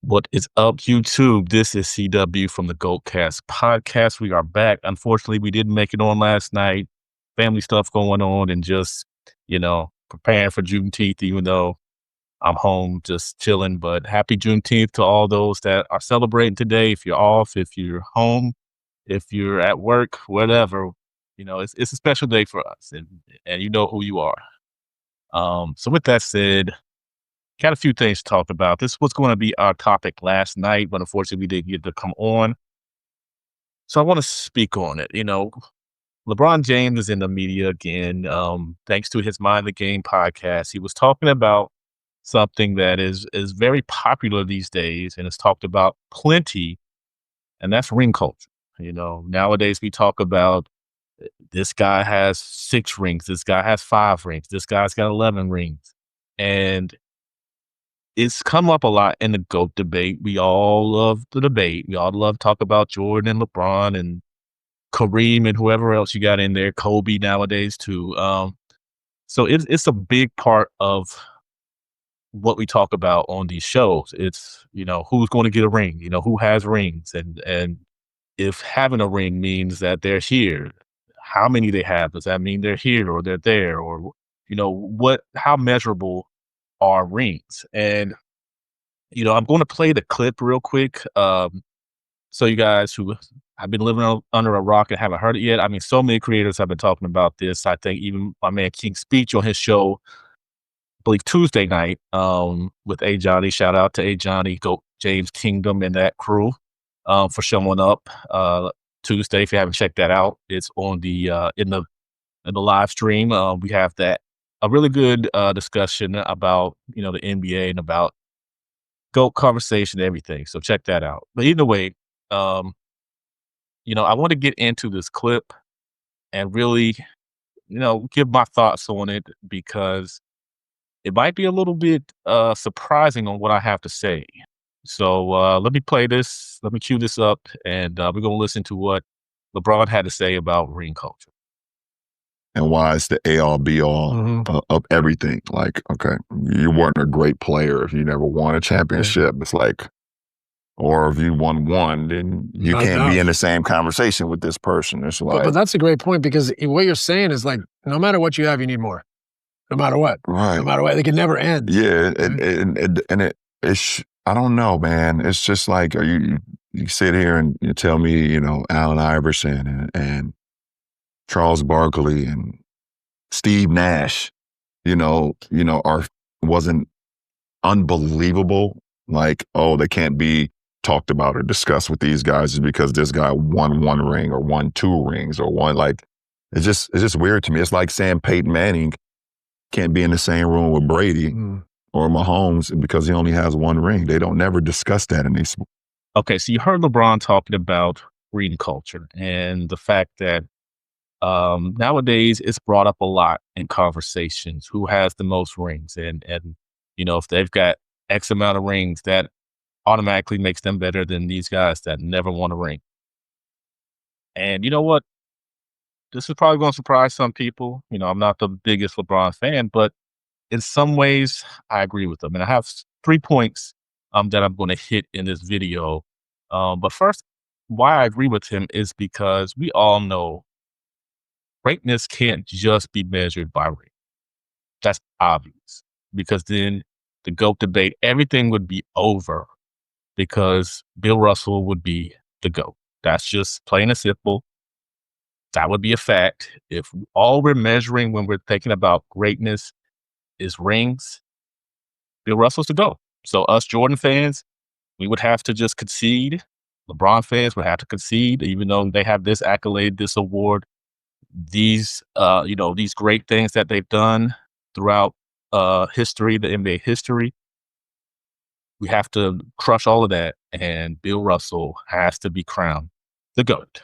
What is up, YouTube? This is CW from the GoatCast podcast. We are back. Unfortunately, we didn't make it on last night. Family stuff going on and just, preparing for Juneteenth, even though I'm home just chilling. But happy Juneteenth to all those that are celebrating today. If you're off, if you're home, if you're at work, whatever, it's a special day for us and you know who you are. So with that said, got a few things to talk about. This was going to be our topic last night, but unfortunately we didn't get to come on. So I want to speak on it. LeBron James is in the media again, thanks to his Mind the Game podcast. He was talking about something that is very popular these days and is talked about plenty, and that's ring culture. Nowadays we talk about this guy has 6 rings, this guy has 5 rings, this guy's got 11 rings. And it's come up a lot in the GOAT debate. We all love the debate. We all love talk about Jordan and LeBron and Kareem and whoever else you got in there, Kobe nowadays too. So it's a big part of what we talk about on these shows. It's, who's going to get a ring, who has rings, and if having a ring means that they're here, how many they have, does that mean they're here or they're there, or how measurable are rings? And I'm going to play the clip real quick. So you guys who have been living under a rock and haven't heard it yet, I mean, so many creators have been talking about this. I think even my man King Speech on his show, I believe Tuesday night, with A Johnny. Shout out to A Johnny, Go James Kingdom and that crew, for showing up Tuesday. If you haven't checked that out, it's on the in the live stream. We have a really good discussion about the NBA and about GOAT conversation and everything. So check that out. But either way, I want to get into this clip and really, give my thoughts on it, because it might be a little bit surprising on what I have to say. So let me play this. Let me cue this up, and we're going to listen to what LeBron had to say about ring culture. And why it's the A-all, B-all of everything. Like, okay, you weren't a great player if you never won a championship. It's like, or if you won one, then you can't be in the same conversation with this person. It's like, but that's a great point, because what you're saying is like, no matter what you have, you need more. No matter what. Right. No matter what. They can never end. Yeah. It's, I don't know, man. It's just like, you sit here and you tell me, Allen Iverson and Charles Barkley and Steve Nash, wasn't unbelievable. Like, oh, they can't be talked about or discussed with these guys just because this guy won 1 ring or won 2 rings or one. Like, it's just weird to me. It's like saying Peyton Manning can't be in the same room with Brady or Mahomes because he only has 1 ring. They don't never discuss that in these. Okay, so you heard LeBron talking about ring culture and the fact that nowadays it's brought up a lot in conversations, who has the most rings, and if they've got X amount of rings, that automatically makes them better than these guys that never won a ring. And you know what? This is probably going to surprise some people. I'm not the biggest LeBron fan, but in some ways I agree with them. And I have 3 points that I'm going to hit in this video. But first, why I agree with him is because we all know greatness can't just be measured by ring. That's obvious, because then the GOAT debate, everything would be over, because Bill Russell would be the GOAT. That's just plain and simple. That would be a fact. If all we're measuring when we're thinking about greatness is rings, Bill Russell's the GOAT. So us Jordan fans, we would have to just concede. LeBron fans would have to concede, even though they have this accolade, this award, these these great things that they've done throughout history, the NBA history. We have to crush all of that, and Bill Russell has to be crowned the GOAT.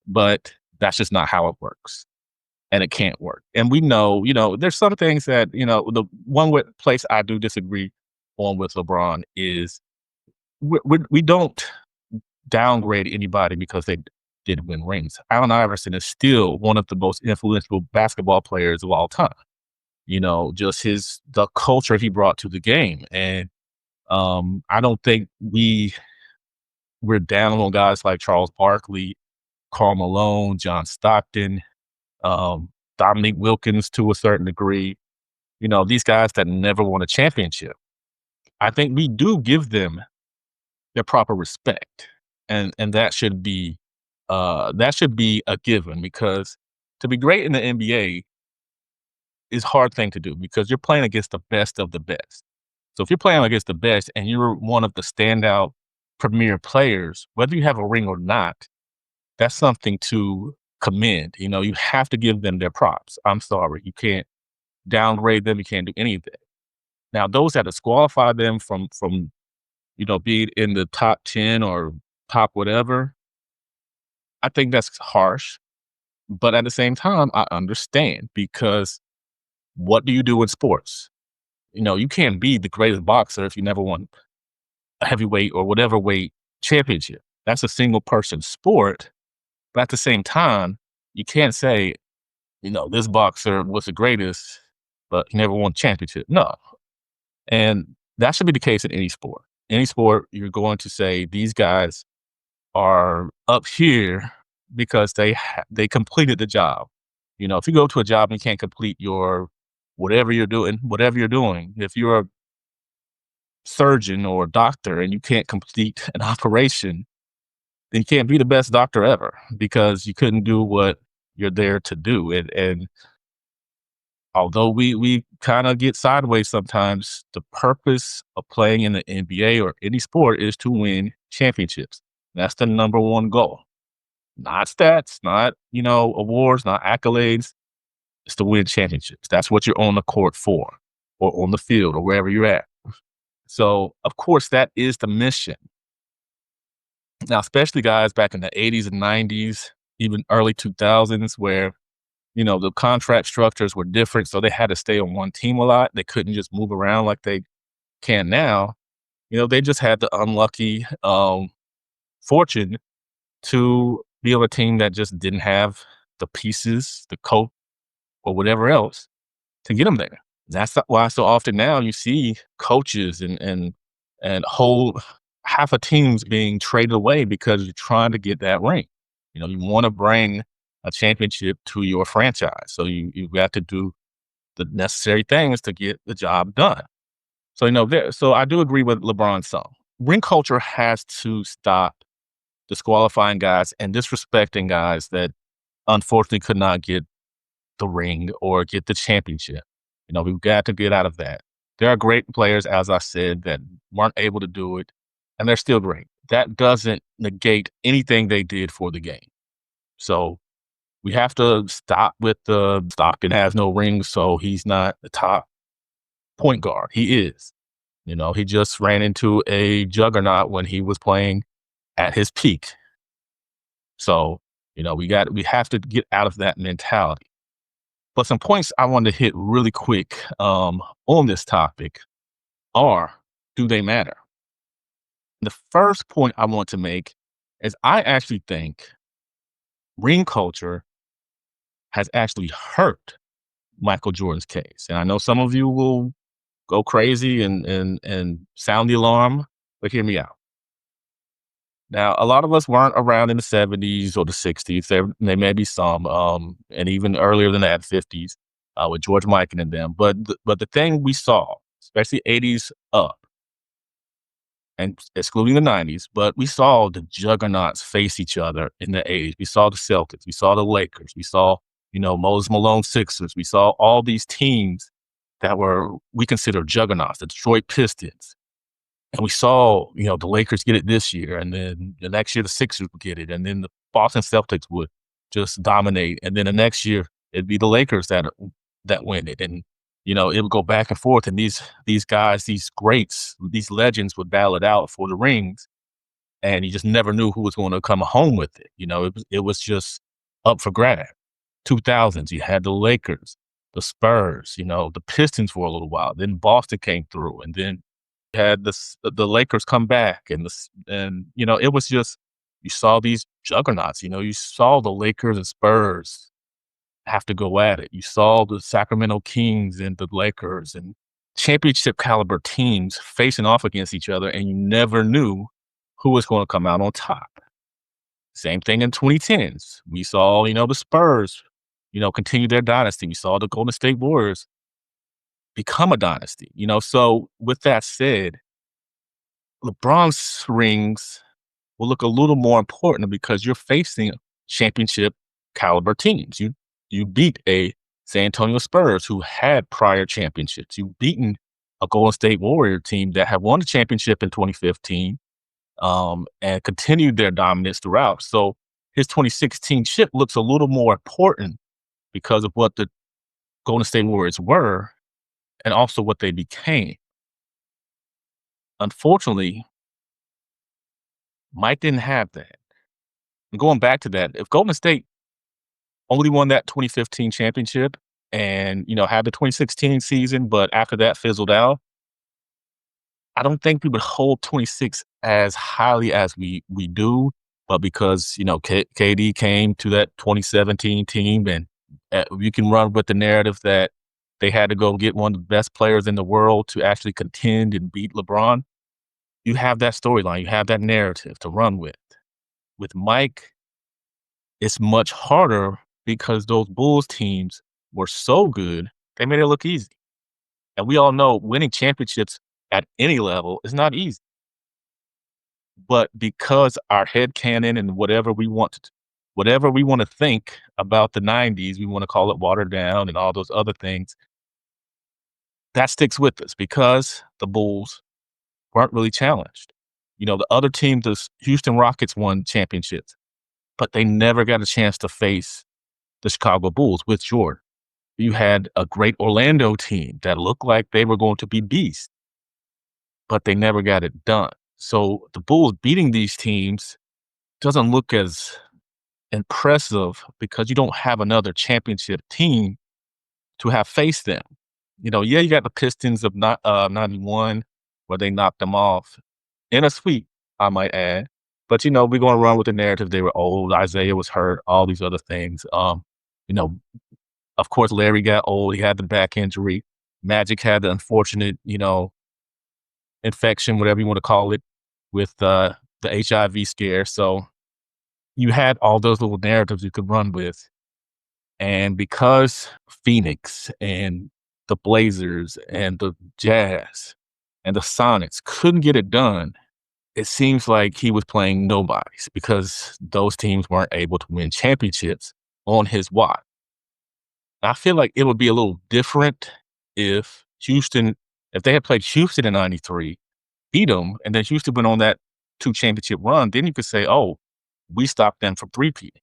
But that's just not how it works, and it can't work. And we know, there's some things that, the one place I do disagree on with LeBron is we don't downgrade anybody because they did win rings. Allen Iverson is still one of the most influential basketball players of all time. Just the culture he brought to the game. And I don't think we're down on guys like Charles Barkley, Karl Malone, John Stockton, um, Dominique Wilkins to a certain degree. These guys that never won a championship. I think we do give them their proper respect, and that should be a given because to be great in the NBA is a hard thing to do because you're playing against the best of the best. So if you're playing against the best and you're one of the standout premier players, whether you have a ring or not, that's something to commend. You have to give them their props. I'm sorry. You can't downgrade them. You can't do anything. Now, those that disqualify them from being in the top 10 or top whatever, I think that's harsh. But at the same time, I understand because what do you do in sports? You can't be the greatest boxer if you never won a heavyweight or whatever weight championship. That's a single person sport. But at the same time, you can't say, this boxer was the greatest, but he never won a championship. No. And that should be the case in any sport. Any sport, you're going to say these guys are up here because they completed the job. If you go to a job and you can't complete your whatever you're doing, if you're a surgeon or a doctor and you can't complete an operation, then you can't be the best doctor ever because you couldn't do what you're there to do. And although we kind of get sideways sometimes, the purpose of playing in the NBA or any sport is to win championships. That's the number one goal. Not stats, not, awards, not accolades. It's to win championships. That's what you're on the court for, or on the field, or wherever you're at. So, of course, that is the mission. Now, especially guys back in the 80s and 90s, even early 2000s, where, the contract structures were different. So they had to stay on one team a lot. They couldn't just move around like they can now. They just had the unlucky fortune to be on a team that just didn't have the pieces, the coach, or whatever else to get them there. That's why so often now you see coaches and whole half of teams being traded away because you're trying to get that ring. You want to bring a championship to your franchise, so you've got to do the necessary things to get the job done. So so I do agree with LeBron's song. Ring culture has to stop disqualifying guys and disrespecting guys that unfortunately could not get the ring or get the championship. We've got to get out of that. There are great players, as I said, that weren't able to do it, and they're still great. That doesn't negate anything they did for the game. So we have to stop with the Stockton has no rings, so he's not the top point guard. He is. He just ran into a juggernaut when he was playing at his peak. So, we have to get out of that mentality. But some points I want to hit really quick on this topic are, do they matter? The first point I want to make is I actually think ring culture has actually hurt Michael Jordan's case. And I know some of you will go crazy and sound the alarm, but hear me out. Now, a lot of us weren't around in the 70s or the 60s. There may be some, and even earlier than that, 50s, with George Mikan and them. But the thing we saw, especially 80s up, and excluding the 90s, but we saw the juggernauts face each other in the 80s. We saw the Celtics. We saw the Lakers. We saw, Moses Malone Sixers. We saw all these teams that we consider juggernauts, the Detroit Pistons. And we saw, the Lakers get it this year, and then the next year the Sixers would get it, and then the Boston Celtics would just dominate, and then the next year it'd be the Lakers that win it, and it would go back and forth, and these guys, these greats, these legends would battle it out for the rings, and you just never knew who was going to come home with it. It was just up for grab. 2000s, you had the Lakers, the Spurs, the Pistons for a little while, then Boston came through, and then had the Lakers come back and it was just, you saw these juggernauts, you saw the Lakers and Spurs have to go at it. You saw the Sacramento Kings and the Lakers, and championship caliber teams facing off against each other, and you never knew who was going to come out on top. Same thing in 2010s. We saw, the Spurs, continue their dynasty. We saw the Golden State Warriors become a dynasty, So with that said, LeBron's rings will look a little more important because you're facing championship caliber teams. You beat a San Antonio Spurs who had prior championships. You've beaten a Golden State Warrior team that had won the championship in 2015 and continued their dominance throughout. So his 2016 chip looks a little more important because of what the Golden State Warriors were and also what they became. Unfortunately, Mike didn't have that. And going back to that, if Golden State only won that 2015 championship and, had the 2016 season, but after that fizzled out, I don't think we would hold 26 as highly as we do. But because, KD came to that 2017 team and you can run with the narrative that they had to go get one of the best players in the world to actually contend and beat LeBron. You have that storyline. You have that narrative to run with. With Mike, it's much harder because those Bulls teams were so good, they made it look easy. And we all know winning championships at any level is not easy. But because our headcanon and whatever we want to think about the 90s, we want to call it watered down and all those other things, that sticks with us because the Bulls weren't really challenged. The other team, the Houston Rockets, won championships, but they never got a chance to face the Chicago Bulls with Jordan. You had a great Orlando team that looked like they were going to be beasts, but they never got it done. So the Bulls beating these teams doesn't look as impressive because you don't have another championship team to have faced them. You got the Pistons of 91 where they knocked them off in a sweep, I might add. But, we're going to run with the narrative. They were old. Isaiah was hurt, all these other things. Of course, Larry got old. He had the back injury. Magic had the unfortunate, infection, whatever you want to call it, with the HIV scare. So you had all those little narratives you could run with. And because Phoenix and the Blazers and the Jazz and the Sonics couldn't get it done, it seems like he was playing nobodies because those teams weren't able to win championships on his watch. I feel like it would be a little different if they had played Houston in 93, beat them, and then Houston went on that 2 championship run, then you could say, oh, we stopped them from three-peating,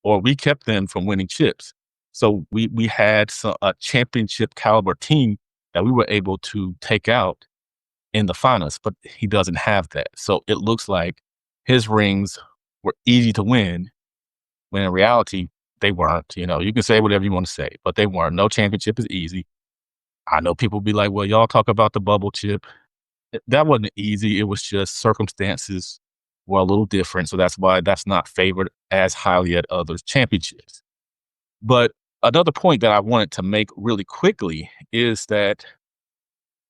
or we kept them from winning chips. So we had a championship caliber team that we were able to take out in the finals, but he doesn't have that. So it looks like his rings were easy to win when in reality, they weren't. You can say whatever you want to say, but they weren't. No championship is easy. I know people be like, well, y'all talk about the bubble chip. That wasn't easy. It was just circumstances were a little different. So that's why that's not favored as highly at other championships. But another point that I wanted to make really quickly is that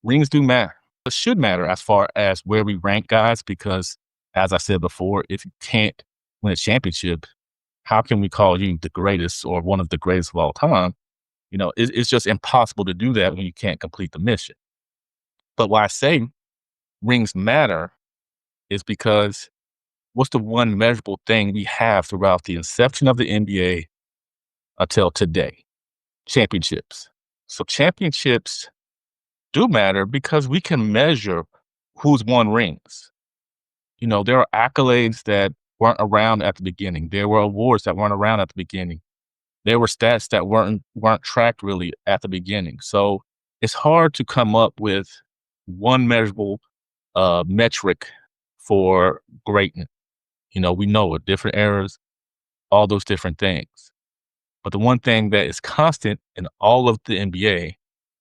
rings do matter. It should matter as far as where we rank guys, because as I said before, if you can't win a championship, how can we call you the greatest or one of the greatest of all time? It's just impossible to do that when you can't complete the mission. But why I say rings matter is because what's the one measurable thing we have throughout the inception of the NBA until today? Championships. So championships do matter because we can measure who's won rings. There are accolades that weren't around at the beginning. There were awards that weren't around at the beginning. There were stats that weren't tracked really at the beginning. So it's hard to come up with one measurable metric for greatness. We know it, different eras, all those different things. But the one thing that is constant in all of the NBA,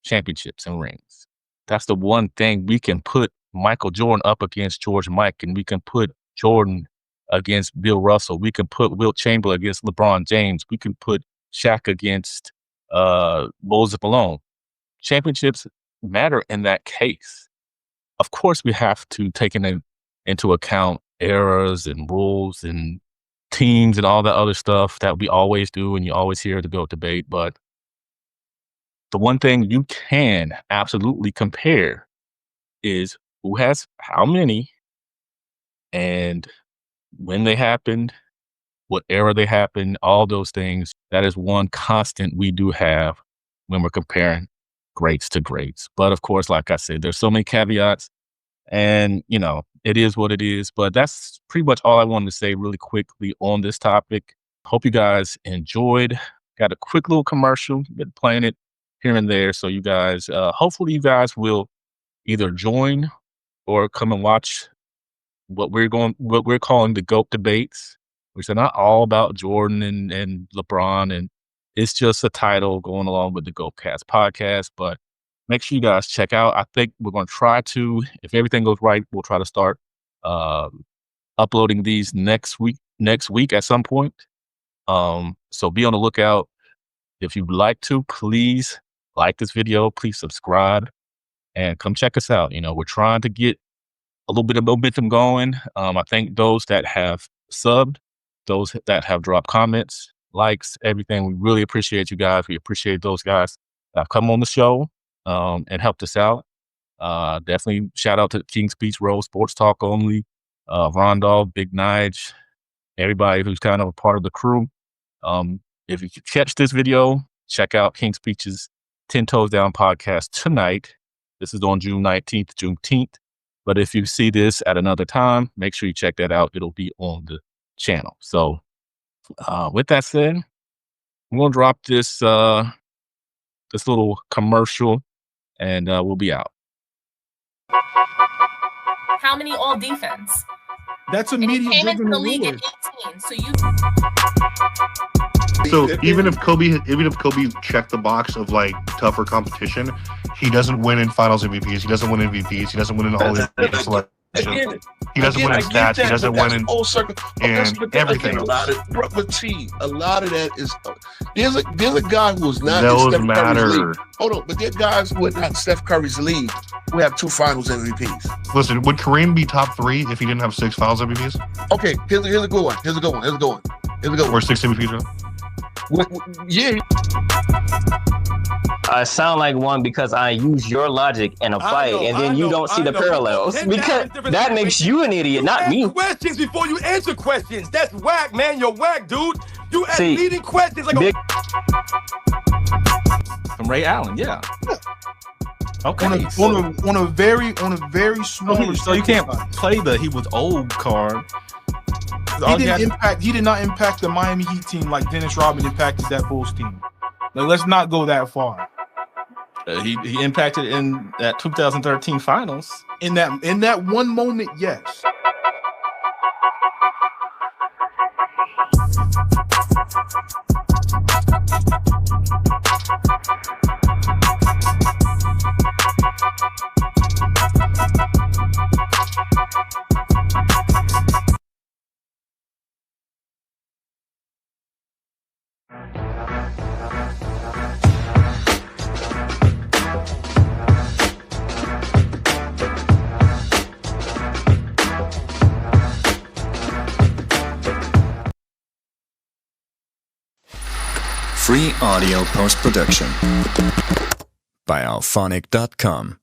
championships and rings. That's the one thing we can put Michael Jordan up against George Mike, and we can put Jordan against Bill Russell. We can put Wilt Chamberlain against LeBron James. We can put Shaq against Moses Malone. Championships matter in that case. Of course, we have to take into account errors and rules and teams and all that other stuff that we always do and you always hear the GOAT debate. But the one thing you can absolutely compare is who has how many and when they happened, what era they happened, all those things. That is one constant we do have when we're comparing greats to greats. But of course, like I said, there's so many caveats and, it is what it is. But that's pretty much all I wanted to say really quickly on this topic. Hope you guys enjoyed. Got a quick little commercial, been playing it here and there. So you guys, hopefully you guys will either join or come and watch what we're calling the GOAT debates, which are not all about Jordan and LeBron. And it's just a title going along with the GOATcast podcast. But make sure you guys check out. I think we're going to try to, if everything goes right, we'll try to start uploading these next week at some point. So be on the lookout. If you'd like to, please like this video, please subscribe and come check us out. We're trying to get a little bit of momentum going. I thank those that have subbed, those that have dropped comments, likes, everything. We really appreciate you guys. We appreciate those guys that have come on the show and helped us out. Definitely shout out to King's Speech Road, Sports Talk Only, Rondell, Big Nige, everybody who's kind of a part of the crew. If you catch this video, check out King's Speech's 10 Toes Down podcast tonight. This is on June 19th, Juneteenth. But if you see this at another time, make sure you check that out. It'll be on the channel. So with that said, I'm going to drop this little commercial and we'll be out. How many all defense? That's a And he media came into driven the league at award. 18. So you So even if Kobe checked the box of like tougher competition, he doesn't win in Finals MVPs. He doesn't win MVPs. He doesn't win in all NBA selection. He doesn't win in stats. He doesn't win in everything. A lot of that is there's a guy who's not Those in Steph matter. Curry's league. Hold on, but there are guys who are not in Steph Curry's league who have 2 Finals MVPs. Listen, would Kareem be top 3 if he didn't have 6 Finals MVPs Okay, here's a good one. Here's a good one. or 6 MVPs? Yeah. I sound like one because I use your logic in a fight, and then you don't see the parallels. Because that makes you an idiot, not me. Questions before you answer questions. That's whack, man. You're whack, dude. You ask See, leading questions like big- From Ray Allen, yeah. Okay. On a very small. So you can't play the he was old card. He did not impact the Miami Heat team like Dennis Rodman impacted that Bulls team. Like, let's not go that far. He impacted in that 2013 finals. In that one moment, yes. Free audio post-production by alphonic.com.